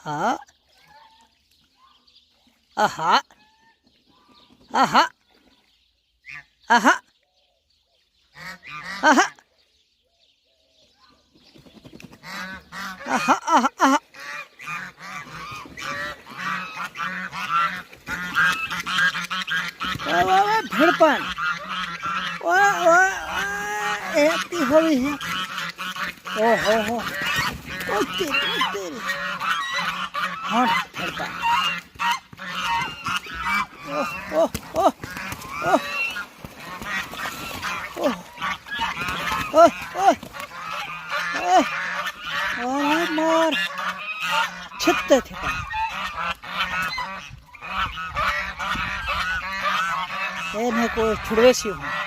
आहा आहा आहा आहा आहा आहा आहा आहा भड़पन ऐसी हुई है। ओहो ओ तेरी हाँ भड़पन ओह ओह ओह ओह ओह ओह ओह मार छित्ते थे मैं कोई छुड़वे सी हूँ।